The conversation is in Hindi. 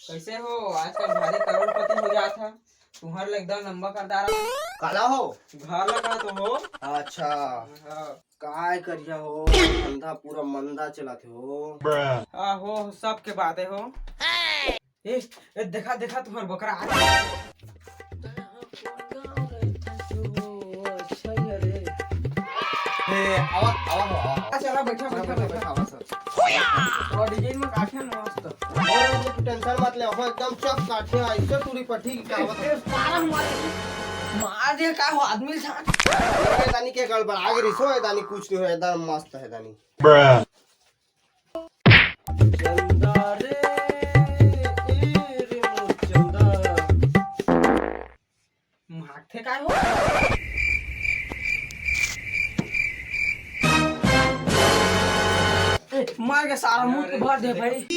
कैसे हो? आजकल भारी करोड़पति हो जात है। तुम्हारे लिए एकदम लंबा कर डाला। काला हो। घर लगा तो हो। अच्छा हाँ। काय करिया हो, धंधा पूरा मंदा चलाते हो। हो सब के बातें हो। देखा देखा तुम्हारा बकरा आ गया। आवा आवा हो आवा। चला बैठा बैठा बैठा। आवा सर। थोड़ा डिजाइन में काटे ना मस्त। और तू टेंशन मत ले, हो एकदम चक काटे ऐसे पूरी पट्टी की कावत। मार दे का हो आदमी साथ। ए दानी के गड़बड़ आगे रिसो है, दानी कुछ नहीं है, एकदम मस्त है दानी। चंदा रे ए रे मोर चंदा। माथे काय हो? मार के सारा मुंह के भर दे भाई।